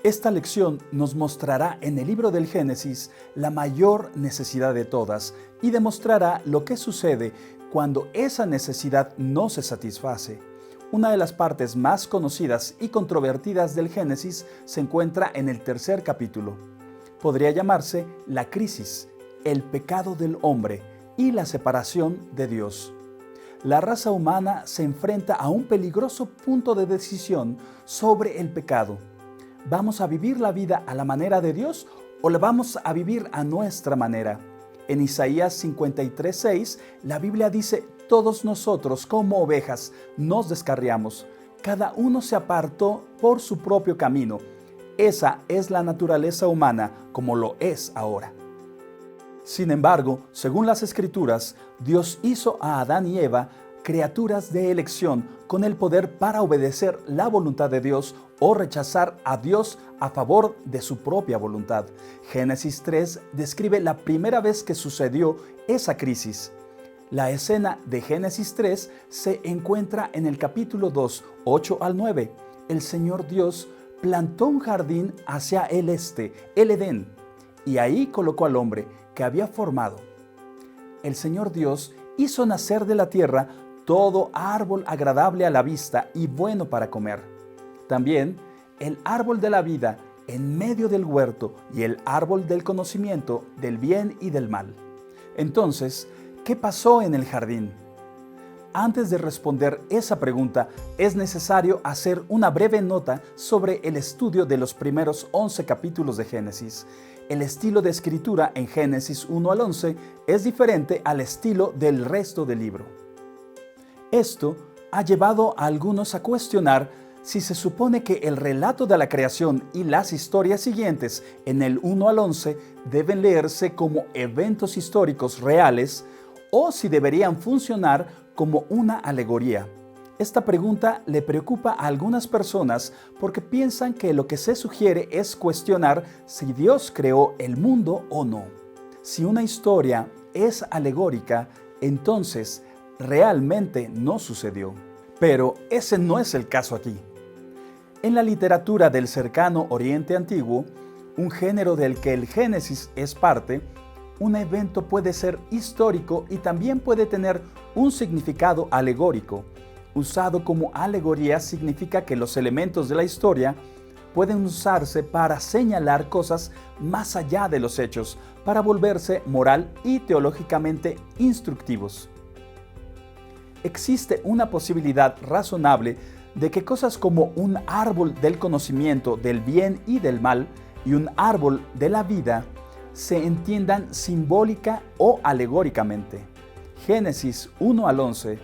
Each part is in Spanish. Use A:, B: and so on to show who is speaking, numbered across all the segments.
A: Esta lección nos mostrará en el libro del Génesis la mayor necesidad de todas y demostrará lo que sucede cuando esa necesidad no se satisface. Una de las partes más conocidas y controvertidas del Génesis se encuentra en el tercer capítulo. Podría llamarse la crisis, el pecado del hombre y la separación de Dios. La raza humana se enfrenta a un peligroso punto de decisión sobre el pecado. ¿Vamos a vivir la vida a la manera de Dios o la vamos a vivir a nuestra manera? En Isaías 53:6, la Biblia dice: todos nosotros como ovejas nos descarriamos, cada uno se apartó por su propio camino. Esa es la naturaleza humana como lo es ahora. Sin embargo, según las Escrituras, Dios hizo a Adán y Eva criaturas de elección con el poder para obedecer la voluntad de Dios o rechazar a Dios a favor de su propia voluntad. Génesis 3 describe la primera vez que sucedió esa crisis. La escena de Génesis 3 se encuentra en el capítulo 2, 8 al 9. El Señor Dios plantó un jardín hacia el este, el Edén, y ahí colocó al hombre que había formado. El Señor Dios hizo nacer de la tierra todo árbol agradable a la vista y bueno para comer. También el árbol de la vida en medio del huerto y el árbol del conocimiento del bien y del mal. Entonces, ¿qué pasó en el jardín? Antes de responder esa pregunta, es necesario hacer una breve nota sobre el estudio de los primeros 11 capítulos de Génesis. El estilo de escritura en Génesis 1 al 11 es diferente al estilo del resto del libro. Esto ha llevado a algunos a cuestionar si se supone que el relato de la creación y las historias siguientes en el 1 al 11 deben leerse como eventos históricos reales o si deberían funcionar como una alegoría. Esta pregunta le preocupa a algunas personas porque piensan que lo que se sugiere es cuestionar si Dios creó el mundo o no. Si una historia es alegórica, entonces realmente no sucedió. Pero ese no es el caso aquí. En la literatura del cercano Oriente Antiguo, un género del que el Génesis es parte, un evento puede ser histórico y también puede tener un significado alegórico. Usado como alegoría significa que los elementos de la historia pueden usarse para señalar cosas más allá de los hechos, para volverse moral y teológicamente instructivos. Existe una posibilidad razonable de que cosas como un árbol del conocimiento del bien y del mal y un árbol de la vida se entiendan simbólica o alegóricamente. Génesis 1 al 11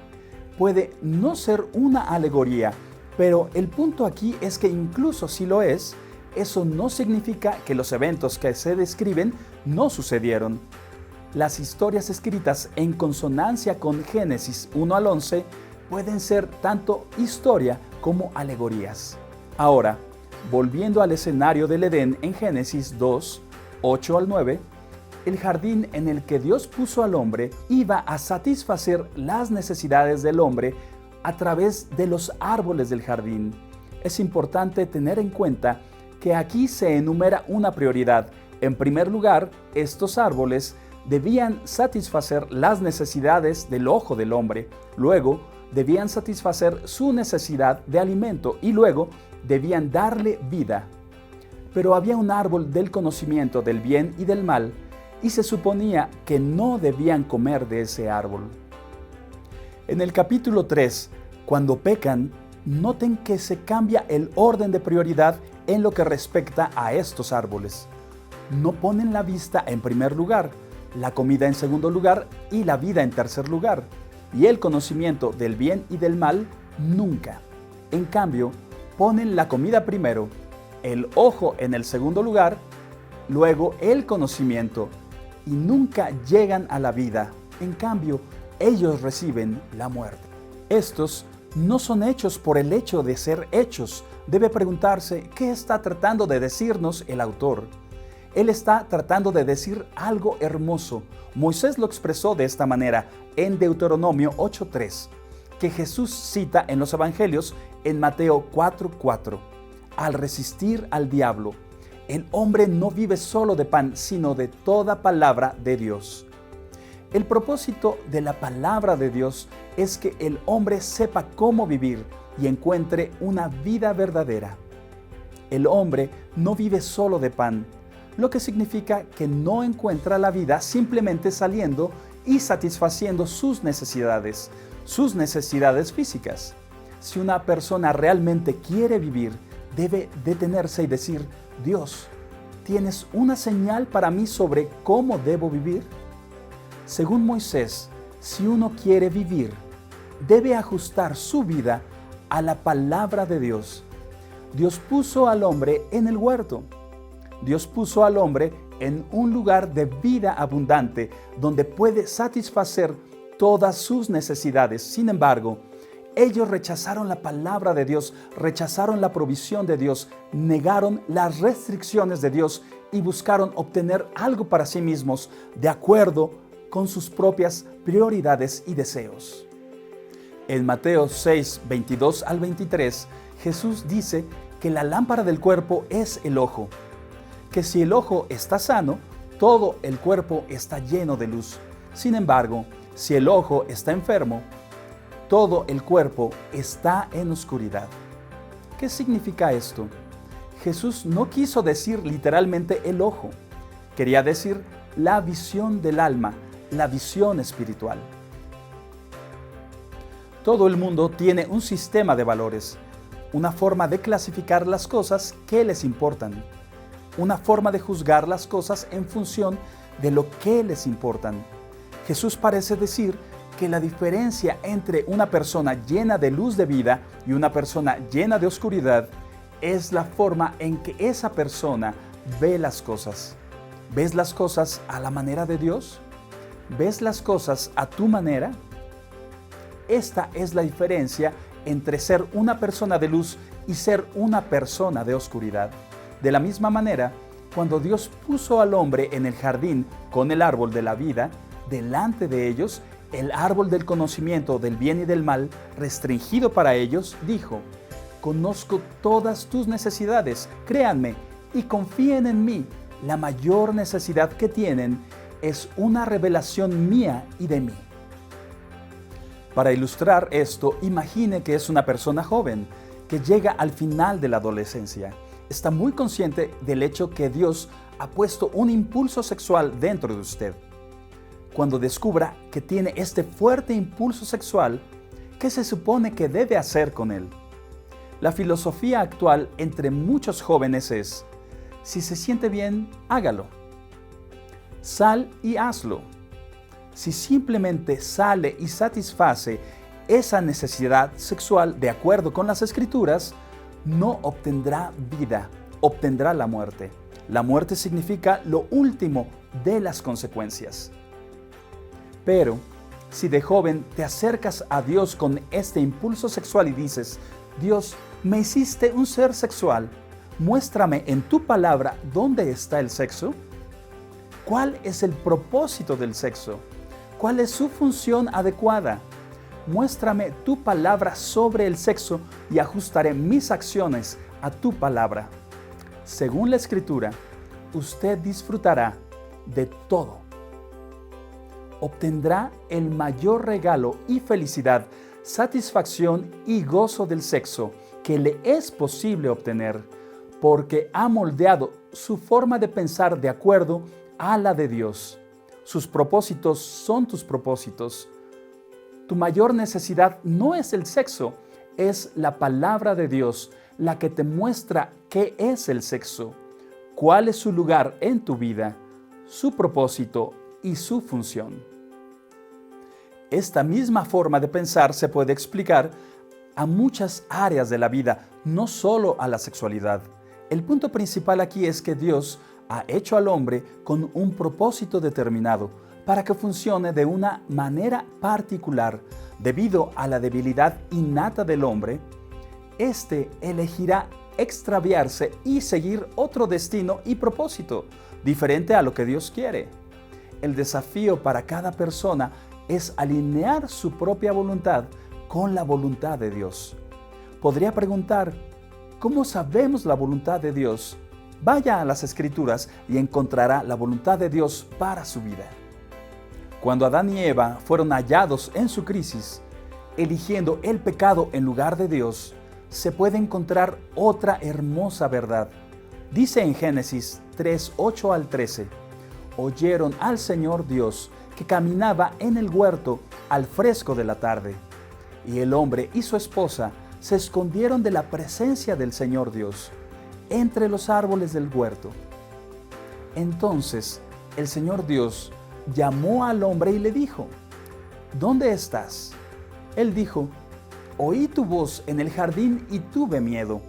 A: puede no ser una alegoría, pero el punto aquí es que incluso si lo es, eso no significa que los eventos que se describen no sucedieron. Las historias escritas en consonancia con Génesis 1 al 11 pueden ser tanto historia como alegorías. Ahora, volviendo al escenario del Edén en Génesis 2, 8 al 9, el jardín en el que Dios puso al hombre iba a satisfacer las necesidades del hombre a través de los árboles del jardín. Es importante tener en cuenta que aquí se enumera una prioridad. En primer lugar, estos árboles debían satisfacer las necesidades del ojo del hombre, luego debían satisfacer su necesidad de alimento y luego debían darle vida. Pero había un árbol del conocimiento del bien y del mal y se suponía que no debían comer de ese árbol. En el capítulo 3, cuando pecan, noten que se cambia el orden de prioridad en lo que respecta a estos árboles. No ponen la vista en primer lugar, la comida en segundo lugar y la vida en tercer lugar, y el conocimiento del bien y del mal nunca. En cambio, ponen la comida primero, el ojo en el segundo lugar, luego el conocimiento, y nunca llegan a la vida. En cambio, ellos reciben la muerte. Estos no son hechos por el hecho de ser hechos. Debe preguntarse, ¿qué está tratando de decirnos el autor? Él está tratando de decir algo hermoso. Moisés lo expresó de esta manera en Deuteronomio 8:3, que Jesús cita en los Evangelios en Mateo 4:4. al resistir al diablo. El hombre no vive solo de pan, sino de toda palabra de Dios. El propósito de la palabra de Dios es que el hombre sepa cómo vivir y encuentre una vida verdadera. El hombre no vive solo de pan, lo que significa que no encuentra la vida simplemente saliendo y satisfaciendo sus necesidades físicas. Si una persona realmente quiere vivir, debe detenerse y decir: Dios, ¿tienes una señal para mí sobre cómo debo vivir? Según Moisés, si uno quiere vivir, debe ajustar su vida a la palabra de Dios. Dios puso al hombre en el huerto. Dios puso al hombre en un lugar de vida abundante donde puede satisfacer todas sus necesidades. Sin embargo, ellos rechazaron la palabra de Dios, rechazaron la provisión de Dios, negaron las restricciones de Dios y buscaron obtener algo para sí mismos de acuerdo con sus propias prioridades y deseos. En Mateo 6, 22 al 23, Jesús dice que la lámpara del cuerpo es el ojo, que si el ojo está sano, todo el cuerpo está lleno de luz. Sin embargo, si el ojo está enfermo, todo el cuerpo está en oscuridad. ¿Qué significa esto? Jesús no quiso decir literalmente el ojo, quería decir la visión del alma, la visión espiritual. Todo el mundo tiene un sistema de valores, una forma de clasificar las cosas que les importan, una forma de juzgar las cosas en función de lo que les importan. Jesús parece decir que la diferencia entre una persona llena de luz de vida y una persona llena de oscuridad es la forma en que esa persona ve las cosas. ¿Ves las cosas a la manera de Dios? ¿Ves las cosas a tu manera? Esta es la diferencia entre ser una persona de luz y ser una persona de oscuridad. De la misma manera, cuando Dios puso al hombre en el jardín con el árbol de la vida, delante de ellos, el árbol del conocimiento del bien y del mal, restringido para ellos, dijo: conozco todas tus necesidades, créanme y confíen en mí. La mayor necesidad que tienen es una revelación mía y de mí. Para ilustrar esto, imagine que es una persona joven que llega al final de la adolescencia. Está muy consciente del hecho que Dios ha puesto un impulso sexual dentro de usted. Cuando descubra que tiene este fuerte impulso sexual, ¿qué se supone que debe hacer con él? La filosofía actual entre muchos jóvenes es: si se siente bien, hágalo. Sal y hazlo. Si simplemente sale y satisface esa necesidad sexual de acuerdo con las Escrituras, no obtendrá vida, obtendrá la muerte. La muerte significa lo último de las consecuencias. Pero, si de joven te acercas a Dios con este impulso sexual y dices: Dios, me hiciste un ser sexual, muéstrame en tu palabra dónde está el sexo. ¿Cuál es el propósito del sexo? ¿Cuál es su función adecuada? Muéstrame tu palabra sobre el sexo y ajustaré mis acciones a tu palabra. Según la Escritura, usted disfrutará de todo. Obtendrá el mayor regalo y felicidad, satisfacción y gozo del sexo que le es posible obtener, porque ha moldeado su forma de pensar de acuerdo a la de Dios. Sus propósitos son tus propósitos. Tu mayor necesidad no es el sexo, es la palabra de Dios la que te muestra qué es el sexo, cuál es su lugar en tu vida, su propósito y su función. Esta misma forma de pensar se puede explicar a muchas áreas de la vida, no solo a la sexualidad. El punto principal aquí es que Dios ha hecho al hombre con un propósito determinado para que funcione de una manera particular. Debido a la debilidad innata del hombre, éste elegirá extraviarse y seguir otro destino y propósito diferente a lo que Dios quiere. El desafío para cada persona es alinear su propia voluntad con la voluntad de Dios. Podría preguntar: ¿Cómo sabemos la voluntad de Dios? Vaya a las Escrituras y encontrará la voluntad de Dios para su vida. Cuando Adán y Eva fueron hallados en su crisis, eligiendo el pecado en lugar de Dios, se puede encontrar otra hermosa verdad. Dice en Génesis 3, 8 al 13, oyeron al Señor Dios que caminaba en el huerto al fresco de la tarde, y el hombre y su esposa se escondieron de la presencia del Señor Dios entre los árboles del huerto. Entonces el Señor Dios llamó al hombre y le dijo, ¿dónde estás? Él dijo, oí tu voz en el jardín y tuve miedo,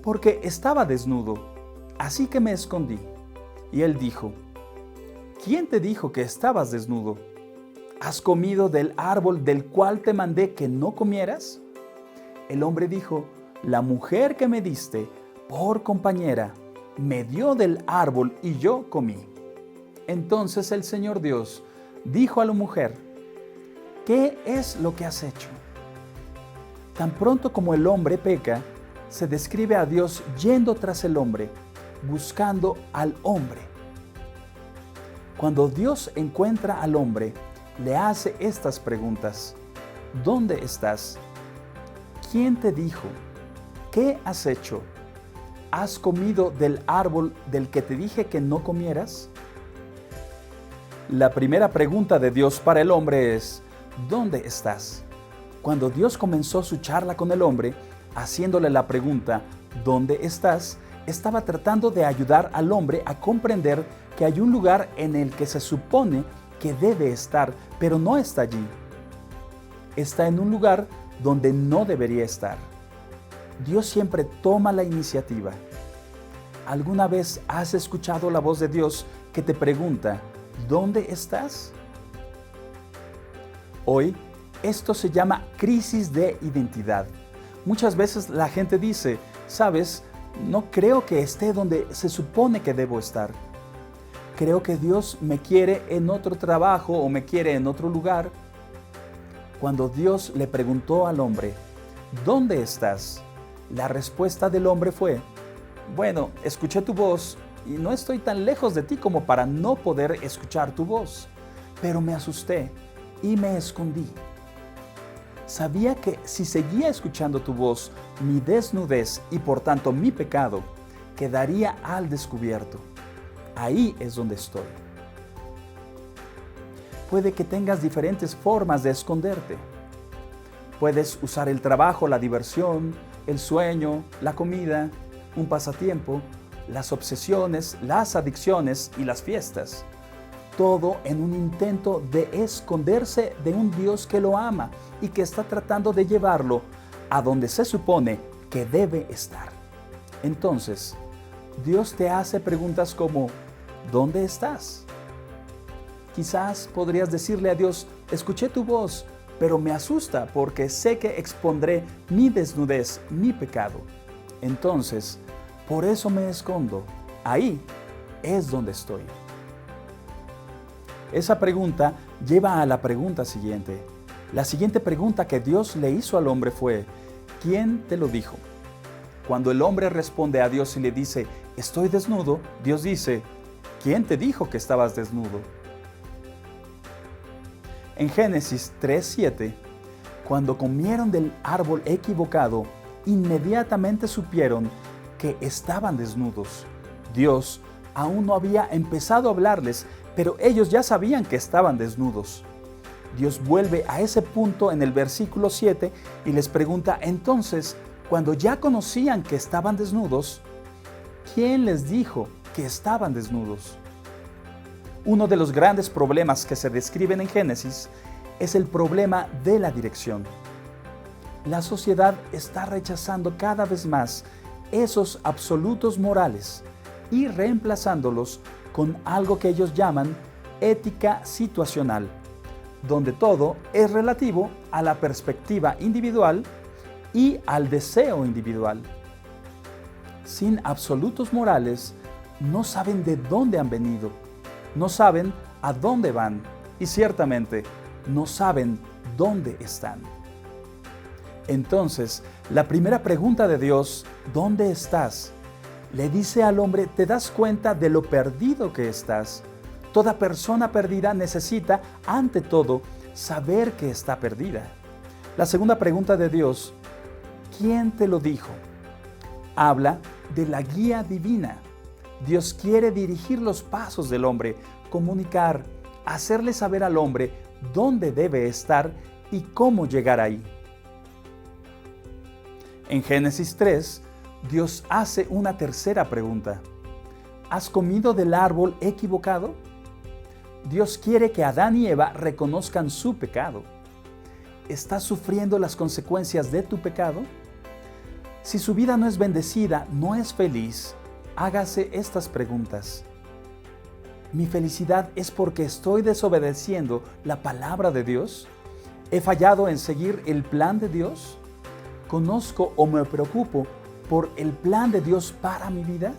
A: porque estaba desnudo, así que me escondí. Y él dijo, ¿quién te dijo que estabas desnudo? ¿Has comido del árbol del cual te mandé que no comieras? El hombre dijo, la mujer que me diste por compañera me dio del árbol y yo comí. Entonces el Señor Dios dijo a la mujer, ¿qué es lo que has hecho? Tan pronto como el hombre peca, se describe a Dios yendo tras el hombre, buscando al hombre. Cuando Dios encuentra al hombre, le hace estas preguntas. ¿Dónde estás? ¿Quién te dijo? ¿Qué has hecho? ¿Has comido del árbol del que te dije que no comieras? La primera pregunta de Dios para el hombre es, ¿dónde estás? Cuando Dios comenzó su charla con el hombre, haciéndole la pregunta, ¿dónde estás?, estaba tratando de ayudar al hombre a comprender que hay un lugar en el que se supone que debe estar, pero no está allí. Está en un lugar donde no debería estar. Dios siempre toma la iniciativa. ¿Alguna vez has escuchado la voz de Dios que te pregunta, ¿dónde estás? Hoy, esto se llama crisis de identidad. Muchas veces la gente dice, ¿sabes? No creo que esté donde se supone que debo estar. Creo que Dios me quiere en otro trabajo o me quiere en otro lugar. Cuando Dios le preguntó al hombre, ¿dónde estás?, la respuesta del hombre fue, bueno, escuché tu voz y no estoy tan lejos de ti como para no poder escuchar tu voz, pero me asusté y me escondí. Sabía que si seguía escuchando tu voz, mi desnudez y por tanto mi pecado quedaría al descubierto. Ahí es donde estoy. Puede que tengas diferentes formas de esconderte. Puedes usar el trabajo, la diversión, el sueño, la comida, un pasatiempo, las obsesiones, las adicciones y las fiestas. Todo en un intento de esconderse de un Dios que lo ama y que está tratando de llevarlo a donde se supone que debe estar. Entonces, Dios te hace preguntas como, ¿dónde estás? Quizás podrías decirle a Dios, escuché tu voz, pero me asusta porque sé que expondré mi desnudez, mi pecado. Entonces, por eso me escondo. Ahí es donde estoy. Esa pregunta lleva a la pregunta siguiente. La siguiente pregunta que Dios le hizo al hombre fue, ¿quién te lo dijo? Cuando el hombre responde a Dios y le dice, estoy desnudo, Dios dice, ¿quién te dijo que estabas desnudo? En Génesis 3:7, cuando comieron del árbol equivocado, inmediatamente supieron que estaban desnudos. Dios aún no había empezado a hablarles, pero ellos ya sabían que estaban desnudos. Dios vuelve a ese punto en el versículo 7 y les pregunta, entonces, cuando ya conocían que estaban desnudos, ¿quién les dijo que estaban desnudos? Uno de los grandes problemas que se describen en Génesis es el problema de la dirección. La sociedad está rechazando cada vez más esos absolutos morales y reemplazándolos con algo que ellos llaman ética situacional, donde todo es relativo a la perspectiva individual y al deseo individual. Sin absolutos morales, no saben de dónde han venido, no saben a dónde van y ciertamente no saben dónde están. Entonces, La primera pregunta de Dios, ¿dónde estás?, le dice al hombre, ¿te das cuenta de lo perdido que estás? Toda persona perdida necesita, ante todo, saber que está perdida. La segunda pregunta de Dios, ¿quién te lo dijo?, habla de la guía divina. Dios quiere dirigir los pasos del hombre, comunicar, hacerle saber al hombre dónde debe estar y cómo llegar ahí. En Génesis 3, Dios hace una tercera pregunta. ¿Has comido del árbol equivocado? Dios quiere que Adán y Eva reconozcan su pecado. ¿Estás sufriendo las consecuencias de tu pecado? Si su vida no es bendecida, no es feliz, hágase estas preguntas. ¿Mi felicidad es porque estoy desobedeciendo la palabra de Dios? ¿He fallado en seguir el plan de Dios? ¿Conozco o me preocupo por el plan de Dios para mi vida?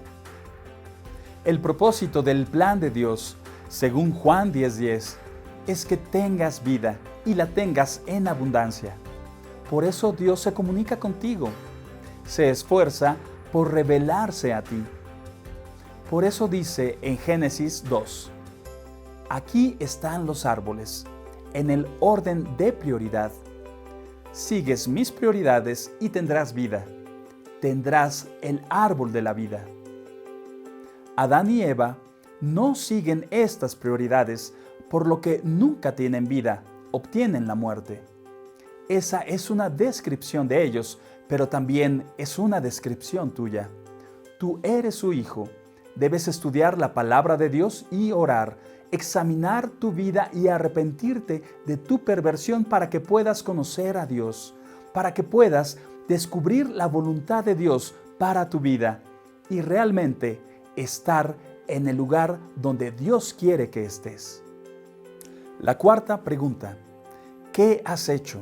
A: El propósito del plan de Dios, según Juan 10:10, es que tengas vida y la tengas en abundancia. Por eso Dios se comunica contigo, se esfuerza por revelarse a ti. Por eso dice en Génesis 2, aquí están los árboles, en el orden de prioridad. Sigues mis prioridades y tendrás vida. Tendrás el árbol de la vida. Adán y Eva no siguen estas prioridades, por lo que nunca tienen vida, obtienen la muerte. Esa es una descripción de ellos, pero también es una descripción tuya. Tú eres su hijo. Debes estudiar la palabra de Dios y orar, examinar tu vida y arrepentirte de tu perversión para que puedas conocer a Dios, para que puedas descubrir la voluntad de Dios para tu vida y realmente estar en el lugar donde Dios quiere que estés. La cuarta pregunta, ¿qué has hecho?,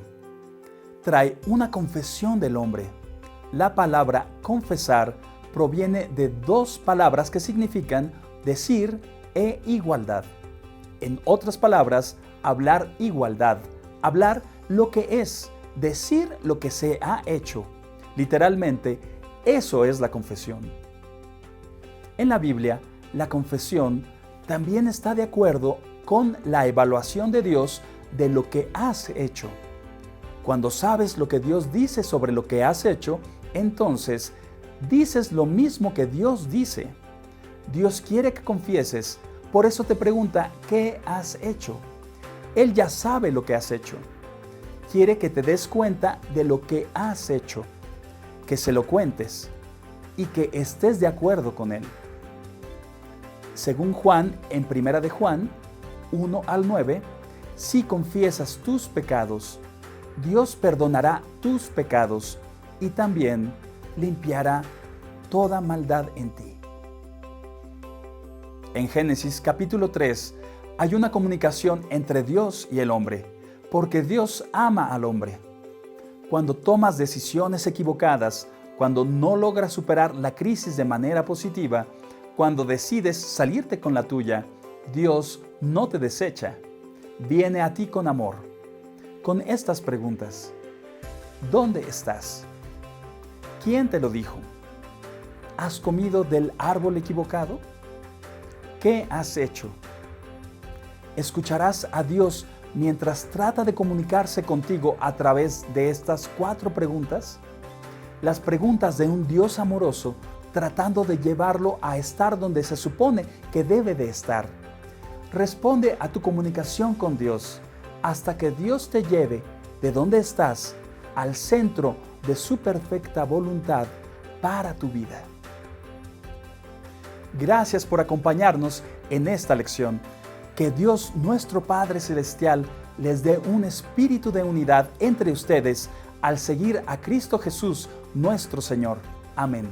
A: trae una confesión del hombre. La palabra confesar proviene de dos palabras que significan decir e igualdad. En otras palabras, hablar igualdad, hablar lo que es, decir lo que se ha hecho. Literalmente, eso es la confesión. En la Biblia, la confesión también está de acuerdo con la evaluación de Dios de lo que has hecho. Cuando sabes lo que Dios dice sobre lo que has hecho, entonces dices lo mismo que Dios dice. Dios quiere que confieses, por eso te pregunta, ¿qué has hecho? Él ya sabe lo que has hecho. Quiere que te des cuenta de lo que has hecho, que se lo cuentes y que estés de acuerdo con Él. Según Juan, en 1 de Juan 1-9, si confiesas tus pecados, Dios perdonará tus pecados y también limpiará toda maldad en ti. En Génesis capítulo 3 hay una comunicación entre Dios y el hombre, porque Dios ama al hombre. Cuando tomas decisiones equivocadas, cuando no logras superar la crisis de manera positiva, cuando decides salirte con la tuya, Dios no te desecha. Viene a ti con amor, con estas preguntas. ¿Dónde estás? ¿Quién te lo dijo? ¿Has comido del árbol equivocado? ¿Qué has hecho? ¿Escucharás a Dios mientras trata de comunicarse contigo a través de estas 4 preguntas? Las preguntas de un Dios amoroso tratando de llevarlo a estar donde se supone que debe de estar. Responde a tu comunicación con Dios hasta que Dios te lleve de donde estás al centro de su perfecta voluntad para tu vida. Gracias por acompañarnos en esta lección. Que Dios nuestro Padre Celestial les dé un espíritu de unidad entre ustedes al seguir a Cristo Jesús nuestro Señor. Amén.